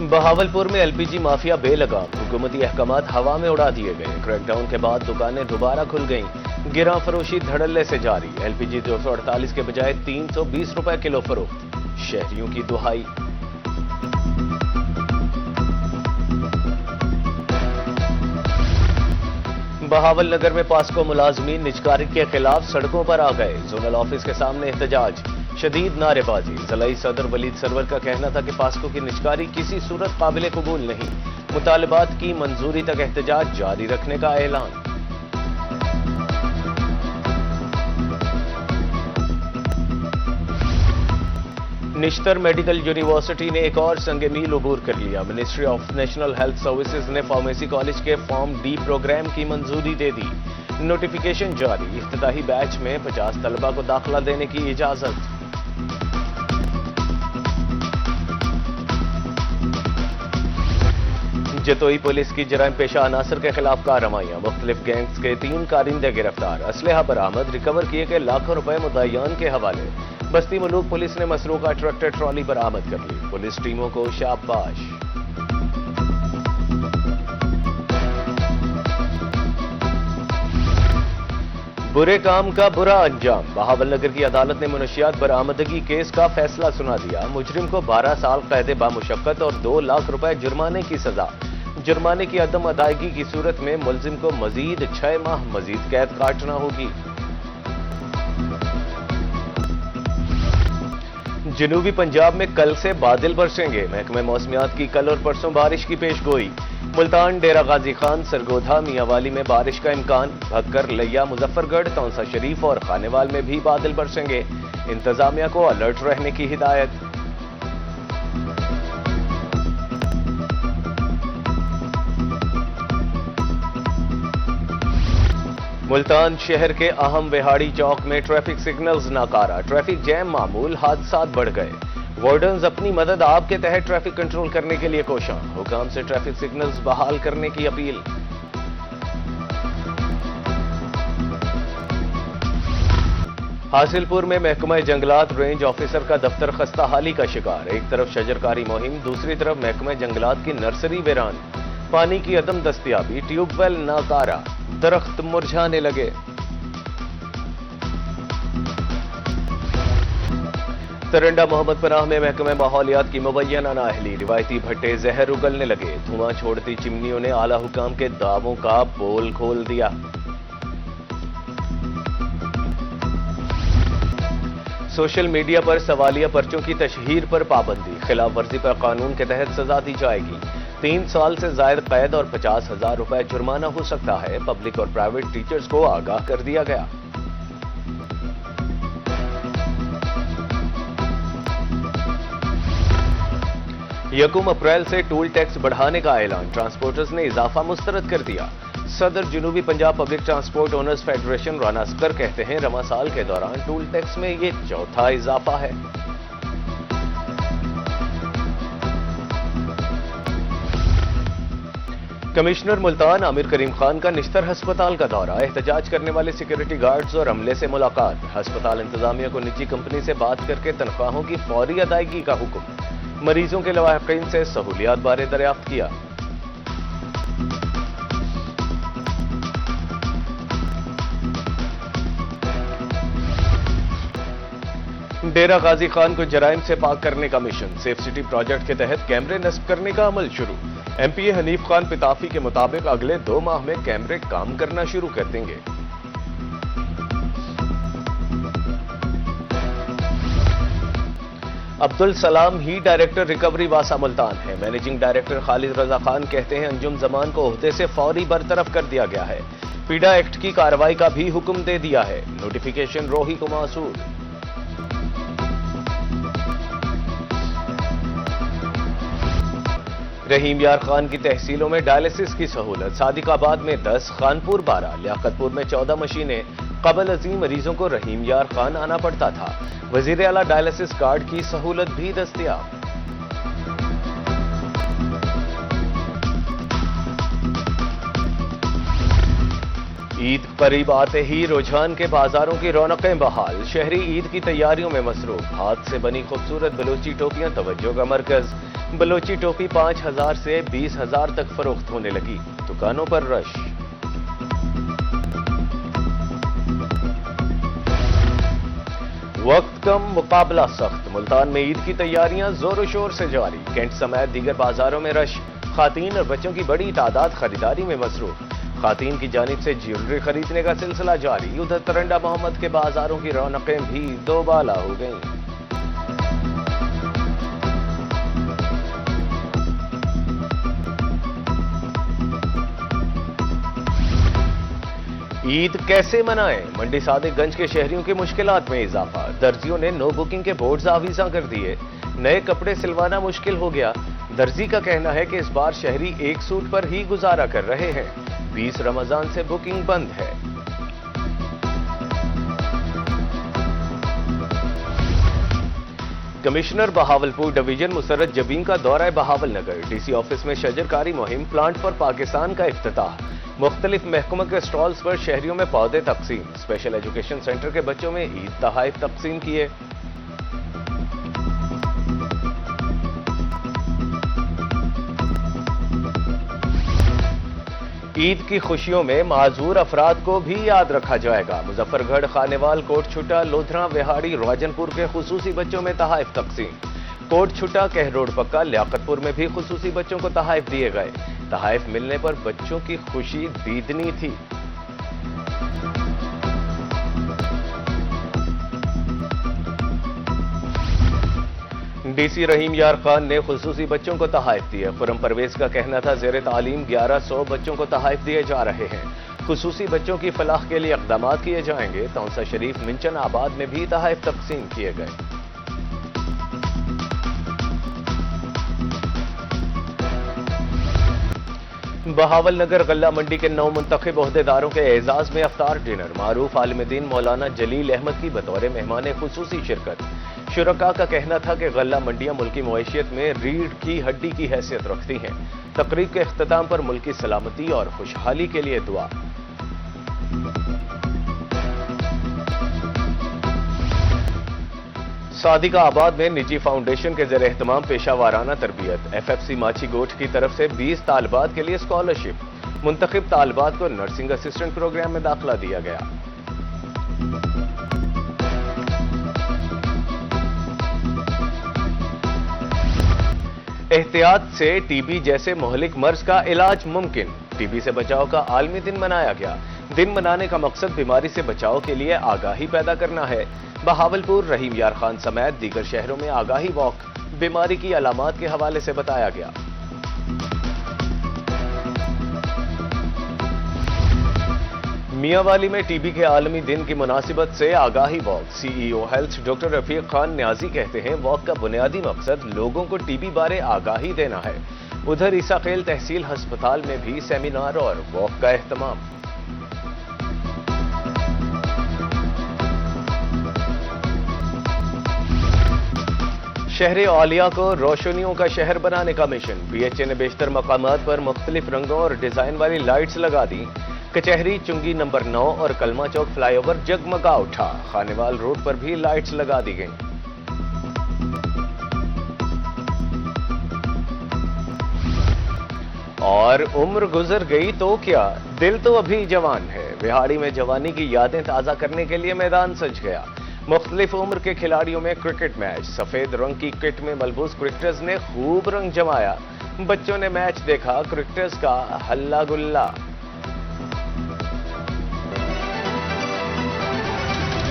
बहावलपुर में LPG mafia बेलगाम, हुकूमती अहकामात हवा में उड़ा दिए गए। क्रैकडाउन के बाद दुकानें दोबारा खुल गईं। गिरा फरोशी धड़ल्ले से जारी। एलपीजी 248 के बजाय 320 रुपए किलो फरोख्त। शहरियों की दुहाई। बहावल नगर में पास्को मुलाजमीन निजकारी के खिलाफ सड़कों पर आ गए। जोनल ऑफिस के सामने एहतजाज, शदीद नारेबाजी। ज़िलाई सदर वलीद सरवर का कहना था कि पास्को की निजकारी किसी सूरत काबिल कबूल नहीं। मुतालबात की मंजूरी तक एहतजाज जारी रखने का ऐलान। निश्तर मेडिकल यूनिवर्सिटी ने एक और संग मील उबूर कर लिया। Ministry of national health services ने फार्मेसी कॉलेज के फॉर्म डी प्रोग्राम की मंजूरी दे दी। नोटिफिकेशन जारी। इफ्तिताही बैच में 50 तलबा को दाखिला देने की इजाजत। जतोई पुलिस की जराइम पेशा अनासर के खिलाफ कार्रवाइयां। मुख्तलिफ गैंग्स के 3 कारिंदे गिरफ्तार। असलहा बरामद। रिकवर किए गए लाखों रुपए मुद्दायान के हवाले। बस्ती मलूक पुलिस ने मसरूका ट्रैक्टर ट्रॉली बरामद कर ली। पुलिस टीमों को शाबाश। बुरे काम का बुरा अंजाम। बहावल नगर की अदालत ने मुनशियात बरामदगी केस का फैसला सुना दिया। मुजरिम को 12 साल कैद बामुशक्कत और 2 लाख रुपए जुर्माने की सजा। जुर्माने की अदम अदायगी की सूरत में मुलजिम को मजीद 6 माह मजीद कैद काटना होगी। जनूबी पंजाब में कल से बादल बरसेंगे। महकमे मौसमियात की कल और परसों बारिश की पेशगोई। मुल्तान, डेरा गाजी खान, सरगोधा, मियांवाली में बारिश का इम्कान। भक्कर, लिया, मुजफ्फरगढ़, तौंसा शरीफ और खानेवाल में भी बादल बरसेंगे। इंतजामिया को अलर्ट रहने की हिदायत। मुल्तान शहर के अहम विहाड़ी चौक में ट्रैफिक सिग्नल्स नाकारा। ट्रैफिक जैम मामूल, हादसात बढ़ गए। वार्डन्स अपनी मदद आप के तहत ट्रैफिक कंट्रोल करने के लिए कोशां। हुकाम से ट्रैफिक सिग्नल्स बहाल करने की अपील। हासिलपुर में महकमा जंगलात रेंज ऑफिसर का दफ्तर खस्ताहाली का शिकार। एक तरफ शजरकारी मुहिम, दूसरी तरफ महकमा जंगलात की नर्सरी वीरान। पानी की अदम दस्तयाबी, ट्यूबवेल नाकारा, दरख्त मुरझाने लगे। तरंडा मोहम्मद पनाह में महकमे माहौलियात की मुबैना नाअहली। रिवायती भट्टे जहर उगलने लगे। धुआं छोड़ती चिमनियों ने आला हुकाम के दावों का पोल खोल दिया। सोशल मीडिया पर सवालिया पर्चों की तशहीर पर पाबंदी। खिलाफ वर्जी पर कानून के तहत सजा दी जाएगी। 3 साल से जायद कैद और 50,000 रुपए जुर्माना हो सकता है। पब्लिक और प्राइवेट टीचर्स को आगाह कर दिया गया। यकम अप्रैल से टोल टैक्स बढ़ाने का ऐलान। ट्रांसपोर्टर्स ने इजाफा मुस्तरद कर दिया। सदर जनूबी Punjab public transport owners federation Rana Asghar कहते हैं रवा साल के दौरान टोल टैक्स में ये चौथा इजाफा है। कमिश्नर मुल्तान आमिर करीम खान का निश्तर हस्पताल का दौरा। एहतजाज करने वाले सिक्योरिटी गार्ड्स और अमले से मुलाकात। हस्पताल इंतजामिया को निजी कंपनी से बात करके तनख्वाहों की फौरी अदायगी का हुक्म। मरीजों के लवाहिकीन से सहूलियात बारे दरियाफ्त किया। डेरा गाजी खान को जराइम से पाक करने का मिशन। सेफ सिटी प्रोजेक्ट के तहत कैमरे नस्ब करने का अमल शुरू। एमपीए हनीफ खान पिताफी के मुताबिक अगले 2 माह में कैमरे काम करना शुरू कर देंगे। अब्दुल सलाम ही डायरेक्टर रिकवरी वासा मुल्तान है। मैनेजिंग डायरेक्टर खालिद रजा खान कहते हैं अंजुम जमान को ओहदे से फौरी बरतरफ कर दिया गया है। पीडा एक्ट की कार्रवाई का भी हुक्म दे दिया है। नोटिफिकेशन रोही को मौसूल। रहीम यार खान की तहसीलों में डायलिसिस की सहूलत। सादिकाबाद में 10, खानपुर 12, लियाकतपुर में 14 मशीनें। कबल अजीम मरीजों को रहीम यार खान आना पड़ता था। वजीर आला डायलिसिस कार्ड की सहूलत भी दस्तयाब। ईद करीब आते ही रुझान के बाजारों की रौनकें बहाल। शहरी ईद की तैयारियों में मसरूफ। हाथ से बनी खूबसूरत बलोची टोपियां तवज्जो का मरकज। बलोची टोपी 5,000 से 20,000 तक फरोख्त होने लगी। दुकानों पर रश। वक्त कम, मुकाबला सख्त। मुल्तान में ईद की तैयारियां जोरों शोर से जारी। कैंट समेत दीगर बाजारों में रश। खातीन और बच्चों की बड़ी तादाद खरीदारी में मसरूफ। खातीन की जानिब से ज्वेलरी खरीदने का सिलसिला जारी। उधर तरंडा मोहम्मद के बाजारों की रौनकें भी दोबाला हो गईं। ईद कैसे मनाएं? मंडी सादिकगंज के शहरियों की मुश्किलात में इजाफा। दर्जियों ने नो बुकिंग के बोर्ड्स आवीजा कर दिए। नए कपड़े सिलवाना मुश्किल हो गया। दर्जी का कहना है कि इस बार शहरी एक सूट पर ही गुजारा कर रहे हैं। 20 रमजान से बुकिंग बंद है। कमिश्नर बहावलपुर डिवीजन मुसर्रत जबीन का दौरा बहावल नगर। डीसी ऑफिस में शजरकारी मुहिम प्लांट फॉर पाकिस्तान का इफ्तिताह। मुख्तलिफ महकमों के स्टॉल्स पर शहरियों में पौधे तकसीम। स्पेशल एजुकेशन सेंटर के बच्चों में ईद तोहफे तकसीम किए। ईद की खुशियों में माजूर अफराद को भी याद रखा जाएगा। मुजफ्फरगढ़, खानेवाल, कोटछुटा, लोधरा, विहाड़ी, राजनपुर के खुसूसी बच्चों में तोहफे तकसीम। कोटछुटा, कहरोड पक्का, लियाकतपुर में भी खुसूसी बच्चों को तोहफे दिए गए। तोहफे मिलने पर बच्चों की खुशी दीदनी थी। डीसी रहीम यार खान ने खुसूसी बच्चों को तोहफे दिए। खुरम परवेज का कहना था ज़ेरे तालीम 1100 बच्चों को तोहफे दिए जा रहे हैं। खुसूसी बच्चों की फलाह के लिए इक़दाम किए जाएंगे। तौसा शरीफ, मिंचन आबाद में भी तोहफे तकसीम किए गए। बहावल नगर गल्ला मंडी के 9 मुंतखब ओहदेदारों के एजाज में अफ्तार डिनर। मारूफ आलिम दीन मौलाना जलील अहमद की बतौर मेहमान खुसूसी शिरकत। शुरका का कहना था कि गल्ला मंडियां मुल्की मईशियत में रीढ़ की हड्डी की हैसियत रखती हैं। तकरीब के इख्तिताम पर मुल्की सलामती और खुशहाली के लिए दुआ। सादिका आबाद में निजी फाउंडेशन के ज़ेर एहतमाम पेशा वाराना तरबियत। FFC माची गोठ की तरफ से 20 तालिबात के लिए स्कॉलरशिप। मुंतखब तालिबात को नर्सिंग असिस्टेंट प्रोग्राम में दाखिला दिया गया। एहतियात से टीबी जैसे मोहलिक मर्ज का इलाज मुमकिन। टीबी से बचाव का आलमी दिन मनाया गया। दिन मनाने का मकसद बीमारी से बचाव के लिए आगाही पैदा करना है। बहावलपुर, रहीम यार खान समेत दीगर शहरों में आगाही वॉक बीमारी की अलामात के हवाले से बताया गया। मियांवाली में टीबी के आलमी दिन की मुनासिबत से आगाही walk. CEO health doctor Rafiq Khan Niazi कहते हैं वॉक का बुनियादी मकसद लोगों को टीबी बारे आगाही देना है। उधर ईसाखेल तहसील अस्पताल में भी सेमिनार और वॉक का एहतमाम। शहर औलिया को रोशनियों का शहर बनाने का मिशन। BHA ने बेशतर मकामात पर मुख्तलिफ रंगों और डिजाइन वाली लाइट्स लगा दी। कचहरी, चुंगी नंबर 9 और कलमा चौक फ्लाईओवर जगमगा उठा। खानेवाल रोड पर भी लाइट्स लगा दी गईं। और उम्र गुजर गई तो क्या, दिल तो अभी जवान है। विहाड़ी में जवानी की यादें ताजा करने के लिए मैदान सज गया। मुख्तलिफ उम्र के खिलाड़ियों में क्रिकेट मैच। सफेद रंग की किट में मलबूस क्रिकेटर्स ने खूब रंग जमाया। बच्चों ने मैच देखा, क्रिकेटर्स का हल्ला गुल्ला।